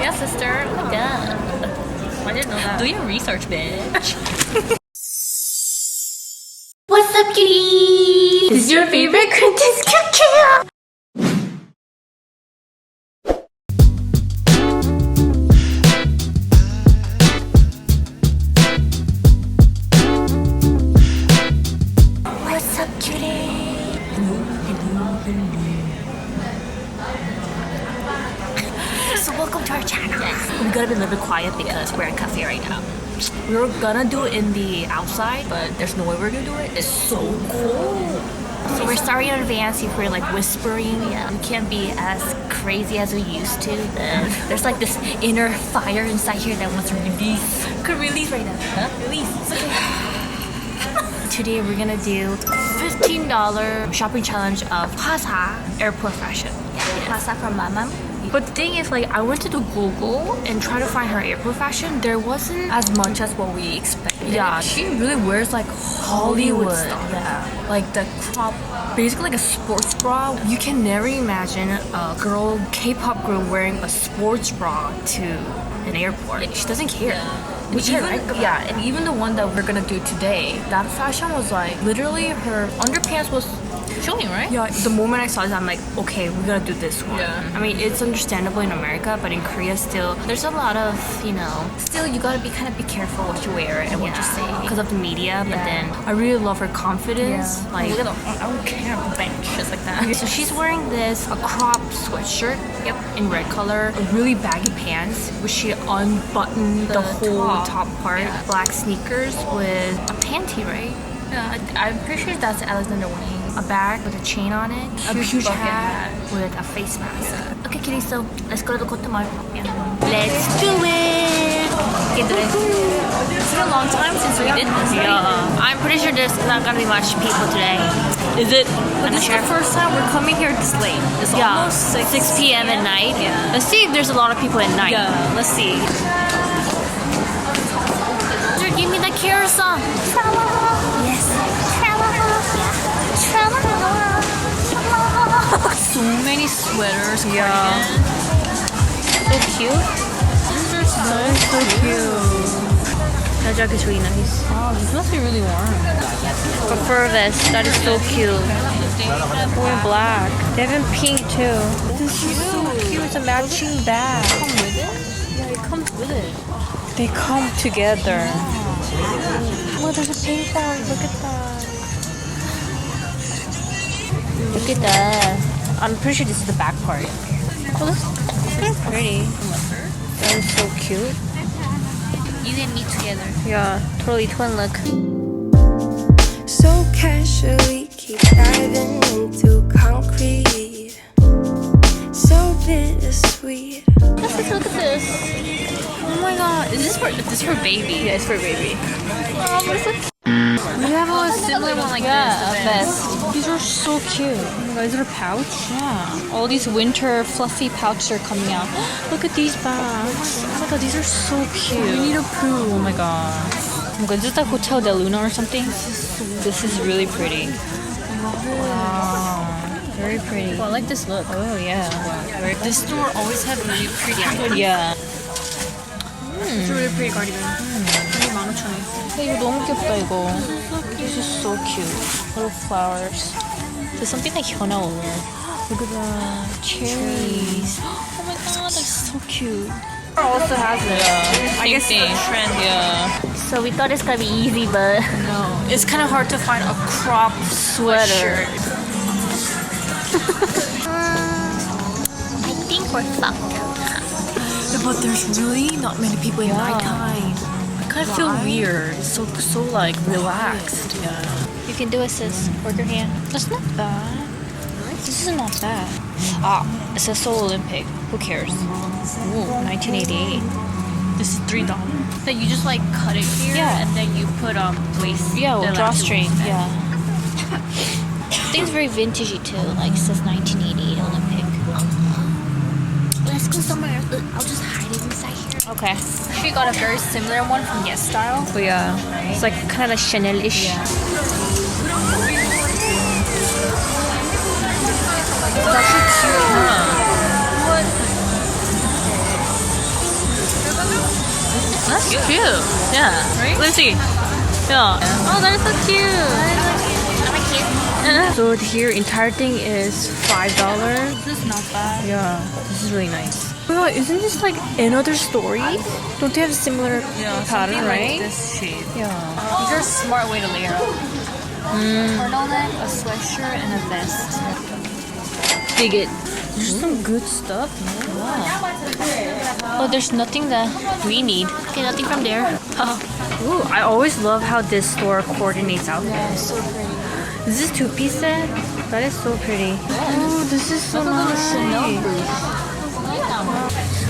Yeah, sister. Oh my god. I didn't know that. Do your research, bitch. What's up, cuties? This is your favorite Princess Q2HAN. What's up, cuties? So welcome to our channel. We gotta be a little bit quiet because we're at cafe right now. We were gonna do it in the outside, but there's no way we're gonna do it. It's so cold. So we're sorry in advance if we're like whispering. Yeah, we can't be as crazy as we used to. There's like this inner fire inside here that wants to release. Could release right now. Huh? Release. It's okay. Today we're gonna do $15 shopping challenge of Hwasa airport fashion. Yeah, Hwasa from MAMAMOO. But the thing is, like, I went to Google and try to find her airport fashion. There wasn't as much as what we expected. Yeah, she really wears like Hollywood stuff. Yeah, like the crop, basically like a sports bra. You can never imagine a girl, K-pop girl, wearing a sports bra to an airport. Like, she doesn't care. Which even, yeah, and even the one that we're gonna do today, that fashion was like literally her underpants was showing, right? Yeah, the moment I saw this, I'm like, okay, we gotta do this one. Yeah. I mean, it's understandable in America, but in Korea still, there's a lot of, you know, still you gotta be careful what you wear and what you say because of the media. But then I really love her confidence. Yeah. Like, I don't care about bench, just like that. So she's wearing this, a crop sweatshirt, in red color, a really baggy pants, which she unbuttoned the whole top part, black sneakers with a panty, right? Yeah, I'm pretty sure that's Alexander Wang. A bag with a chain on it, a huge hat with a face mask. Yeah. Okay, kitty, so let's go to the Goto Mall. Yeah. Let's do it! It's been a long time since we did this. Yeah. I'm pretty sure there's not gonna be much people today. Is it? But this is the first time we're coming here this late. It's almost 6 p.m. at night. Yeah. Let's see if there's a lot of people at night. Yeah, let's see. Give me the Kira song. Yes. So many sweaters. Yeah. So cute. These are so cute. That jacket's really nice. Oh, this must be really warm. A fur vest. That is so cute. We're black. They have in pink too. This is so cute. It's a matching bag. Come with it? Yeah, it comes with it. They come together. Oh, there's a pink one. Look at that. Look at that. I'm pretty sure this is the back part. Oh, this is kind of pretty. That is so cute. You and me together. Yeah, totally twin look. So casually keep diving into concrete. So bittersweet. Look at this. Oh my god, is this for baby? Yeah, it's for baby. Oh, but it's so cute. We have a similar one like this. A vest. These are so cute. Oh my god, is it a pouch? Yeah. All these winter fluffy pouches are coming out. Look at these bags. Oh my god, these are so cute. We need a poo. Oh my god. Oh my god, is this like Hotel de Luna or something? This is really pretty. Wow. Very pretty. Oh, I like this look. Oh yeah. Wow. This store always have really pretty items. Yeah. It's a really pretty cardigan. 15,000원. 이거 너무 귀엽다 이거. This is so cute. Little flowers. There's something like Hyuna over. Look at that. Cherries. Oh my god, that's so cute. Also has it. Yeah. I guess it's a trend. Yeah. So we thought it's gonna be easy, but no. It's kind of hard to find a crop sweater. I think we're fucked. But there's really not many people in nighttime. I kind of feel weird. So like relaxed. Yeah. You can do it, sis. Work your hand. That's not bad. This is not bad. Ah, it says Seoul Olympic. Who cares? Ooh, 1988. This is $3. So you just like cut it here, and then you put waist. Yeah, well, drawstring. Yeah. I think it's very vintagey too. Like it says 1988 Olympic. Let's go somewhere. I'll just hide it inside here. Okay. She got a very similar one from Yes Style. Oh yeah. It's like kind of Chanel-ish. Yeah. It's actually cute, huh? What? cute. Yeah. Right? Let's see. Yeah. Oh, that is so cute. So here, entire thing is $5. This is not bad. Yeah, this is really nice. Oh my god, isn't this like another story? Don't they have a similar pattern, right? Like this shape. Yeah. These are a smart way to layer up. Turtleneck, a sweatshirt, and a vest. Dig it. There's some good stuff. Wow. Oh, there's nothing that we need. Okay, nothing from there. Ooh, I always love how this store coordinates outfits. Yeah, it's so pretty. Is this two-piece set? That is so pretty. Oh, this is so nice.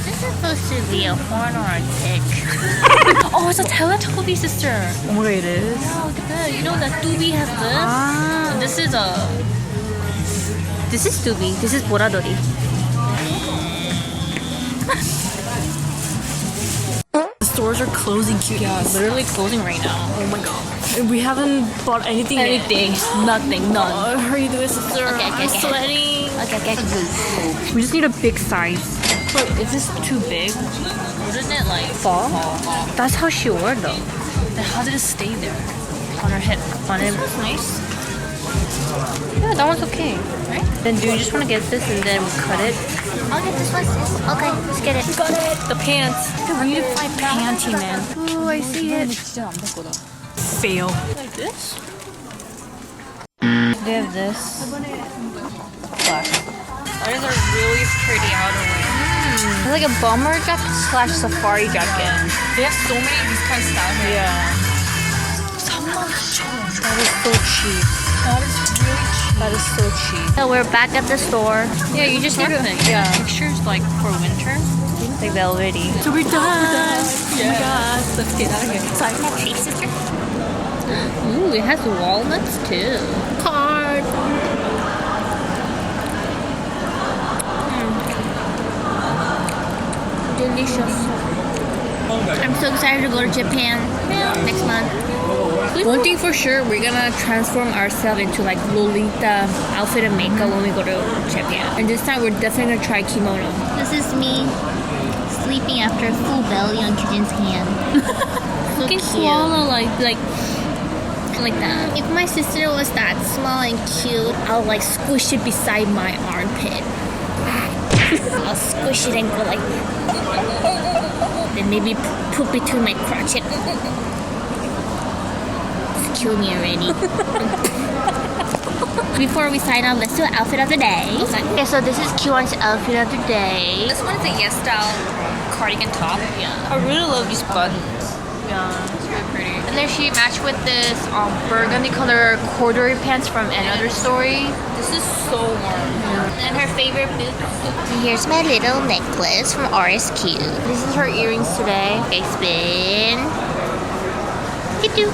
This is supposed to be a horn or a dick. Oh, it's a Teletubby sister. Oh my god, it is. Oh, look at that. You know that Tubi has this? Ah. And this is a... This is Tubi. This is Boradori. The stores are closing, cute. Yeah, it's literally closing right now. Oh my god. We haven't bought anything yet. Nothing. None. Oh, hurry do it, sister. Okay. I'm sweating. Okay. We just need a big size. But is this too big? Wouldn't it like Fall? That's how she wore though. Then how did it stay there? On her hip. On it. That's nice. Yeah, that one's okay. Right? Then do you just want to get this and then cut it? I'll get this one, sis. Okay, let's get it. Got it. The pants. Dude, we need to find panty, man. Oh, I see it. Fail. Like this? They have this. Black. That is a really pretty outerwear. It's like a bomber jacket / safari jacket. They have so many of these kind of styles. Yeah. That is so cheap. That is really cheap. That is so cheap. So we're back at the store. Yeah, you just need to. Yeah. Pictures like for winter. Like velvety. So we're done. Oh my god. Let's get out of here. So I have cheese, sister. Ooh, it has walnuts too. Card. Delicious. I'm so excited to go to Japan next month. One thing for sure, we're gonna transform ourselves into like Lolita outfit and makeup when we go to Japan. And this time we're definitely gonna try kimono. This is me sleeping after a full belly on Kyujin's hand. So You can cute. swallow like that. If my sister was that small and cute, I'll like squish it beside my armpit. I'll squish it and go like then maybe put between my crotch and kill me already. Before we sign off, let's do an outfit of the day. Okay, so this is Q1's outfit of the day. This one's a yes style cardigan top. Yeah. I really love these buttons. Yeah, it's really pretty. And then she matched with this burgundy color corduroy pants from Another Story. This is so warm. And her favorite boots. Here's my little necklace from RSQ. This is her earrings today. Okay, spin. Doo.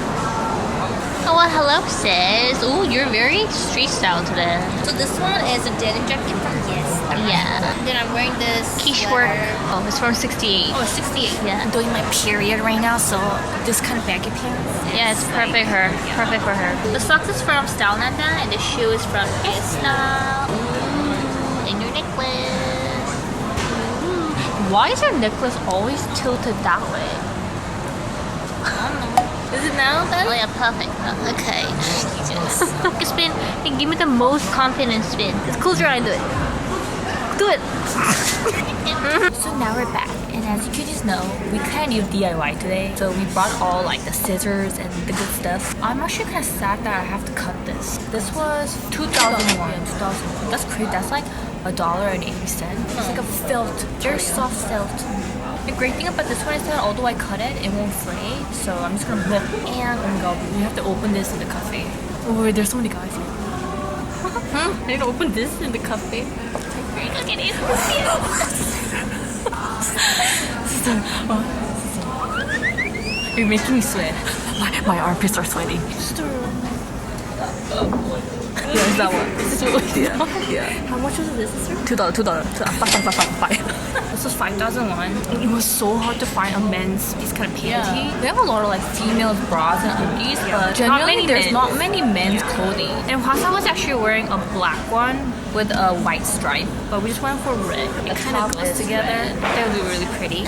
Oh, well, hello, sis. Ooh, you're very street style today. So this one is a denim jacket from Yes. Yeah. Then I'm wearing this Quiche sweater. work. Oh, it's from 68. Oh, 68. Yeah. I'm doing my period right now, so this kind of baggy pants. Yeah, it's perfect for her. The socks is from ChungcheongNam-Do and the shoe is from Style. Ooh, and your necklace. Why is her necklace always tilted that way? Is it now then? Oh yeah, perfect. Okay. Just spin. Hey, give me the most confident spin. Just close your eye and do it. Do it. So now we're back. And as you can just know, we kind of DIY today. So we brought all like the scissors and the good stuff. I'm actually kind of sad that I have to cut this. This was 2001. 2001. That's crazy. That's like $1.80. It's like a felt, very soft felt. The great thing about this one is that although I cut it, it won't fray. So I'm just gonna blip. And oh my god, we have to open this in the cafe. Oh wait, there's so many guys here. I need to open this in the cafe. Look at it. You're making me sweat. My armpits are sweating. Yeah, it's that one. Yeah. How much was this? $2. $5. This was 5,001. It was so hard to find a men's these kind of panty. Yeah. They have a lot of like female bras and undies, but generally there's not many men's clothing. And Hwasa was actually wearing a black one with a white stripe, but we just went for red. It kind of goes together. That would be really pretty.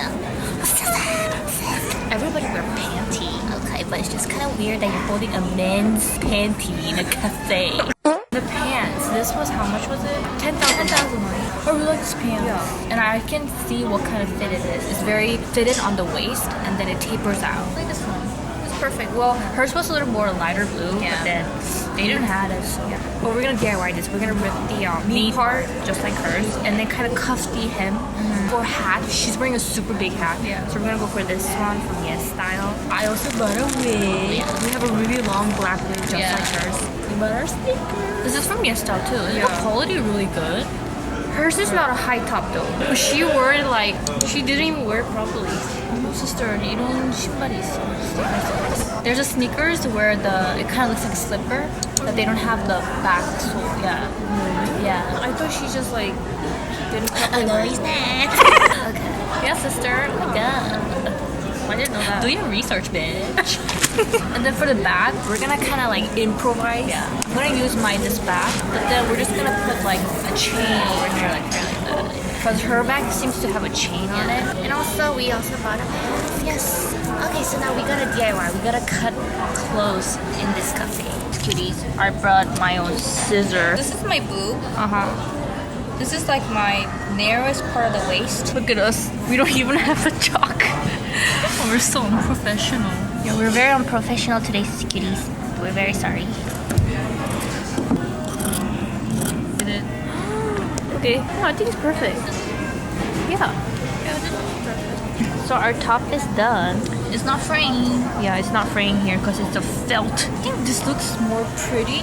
everybody wear panty. Okay, but it's just kind of weird that you're holding a men's panty in a cafe. The pants, this was, how much was it? 10,000. I really like this pants. Yeah. And I can see what kind of fit it is. It's very fitted on the waist and then it tapers out. Like this one. It's perfect. Well, hers was a little more lighter blue, Yeah. but then they didn't have it, so yeah. But we're gonna DIY this. We're gonna rip the knee part, just like hers, and then kind of cuff the hem. For hat, she's wearing a super big hat. Yeah. So we're gonna go for this one from Yes Style. I also bought a wig. We have a really long black wig just Yeah. like hers. We bought our sneakers. This is from Yes Style too. Isn't Yeah. the quality really good? Hers is not a high top though. But she wore it like, she didn't even wear it properly. No sister, 이런 신발이 있어. There's a sneakers where it kind of looks like a slipper, but they don't have the back sole. Yeah. Yeah. I thought she just like didn't properly wear it. Okay. Yeah, sister. Oh my god. I didn't know that. Do your research, bitch. And then for the back, we're gonna kind of like improvise. Yeah. I'm gonna use this back, but then we're just gonna put like a chain over here, like that. Because her bag seems to have a chain on it. And also, we also bought a pants. Yes. Okay, so now we gotta DIY. We gotta cut clothes in this cafe. Cuties. I brought my own scissors. This is my boob. This is like my narrowest part of the waist. Look at us. We don't even have a chalk. We're so unprofessional. Yeah, we're very unprofessional today, cuties. We're very sorry. Did it? Okay. No, I think it's perfect. Yeah. So our top is done. It's not fraying. Yeah, it's not fraying here because it's a felt. I think this looks more pretty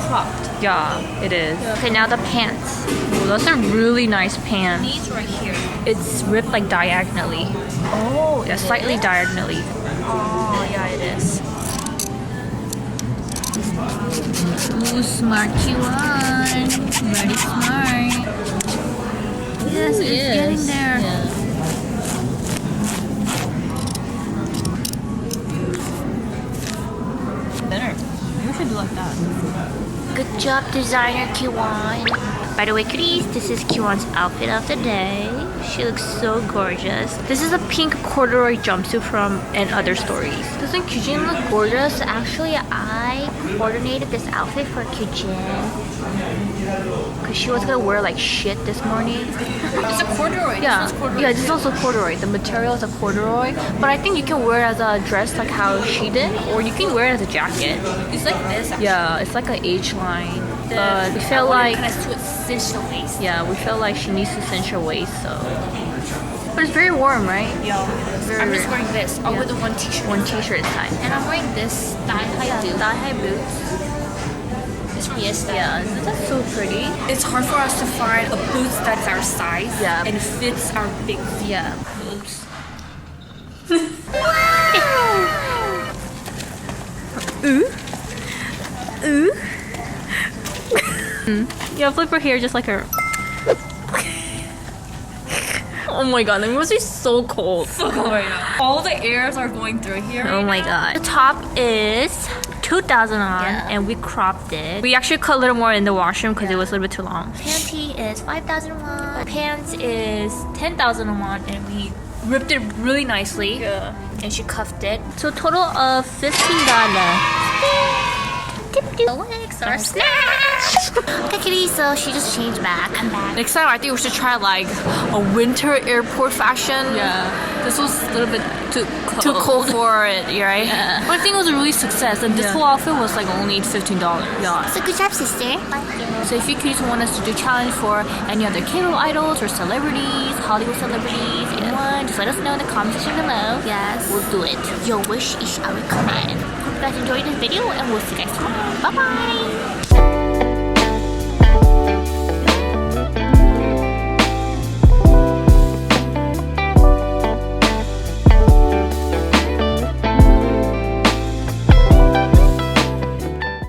cropped. Yeah, it is. Okay, now the pants. Ooh, those are really nice pants. These right here. It's ripped like diagonally. Oh, Yeah, slightly diagonally. Oh, yeah, it is. Ooh, smart Q1. Very smart. Yes, it's getting there. Yeah. Better. Maybe we should do like that. Good job, designer Q1. By the way, cuties, this is Q1's outfit of the day. She looks so gorgeous. This is a pink corduroy jumpsuit from And Other Stories. Doesn't Q-Jin look gorgeous? Actually, I coordinated this outfit for Q-Jin because she was gonna wear like shit this morning. It's a corduroy. Yeah, This one's corduroy. yeah, this is also corduroy. The material is a corduroy, but I think you can wear it as a dress like how she did, or you can wear it as a jacket. It's like this. Actually. Yeah, it's like an H line. But we feel like, kind of cinch the waist. yeah, we feel like she needs to cinch her waist, so. But it's very warm, right? Yeah. Very, I'm just wearing this. I'll yeah. wear the one t-shirt. One t-shirt is time. And I'm wearing this thigh-high boot. Thigh-high boots. It's from Yes Style. Yeah, isn't that so pretty? It's hard for us to find a boots that's our size. Yeah. And fits our big feet. Yeah. Boobs. Yeah, flip her hair just like her. Oh my god, it must be so cold. So cold right now. All the airs are going through here. Oh my god. The top is 2,000 won, Yeah. and we cropped it. We actually cut a little more in the washroom because it was a little bit too long. Panty is 5,000 won. Pants is 10,000 won, and we Ripped it really nicely. yeah. And she cuffed it. So total of $15. Legs are snatched. Okay, kitty. So she just changed back. I'm back. Next time I think we should try like a winter airport fashion. Yeah. This was a little bit too cold for it, right? Yeah. But I think it was a really success, and this Yeah. whole outfit was like only $15. Yeah. So good job, sister. So if you guys want us to do challenge for any other K-pop idols or celebrities, Hollywood celebrities, anyone, just let us know in the comment section below. Yes. We'll do it. Your wish is our command. Hope you guys enjoyed this video, and we'll see you guys tomorrow. Bye bye.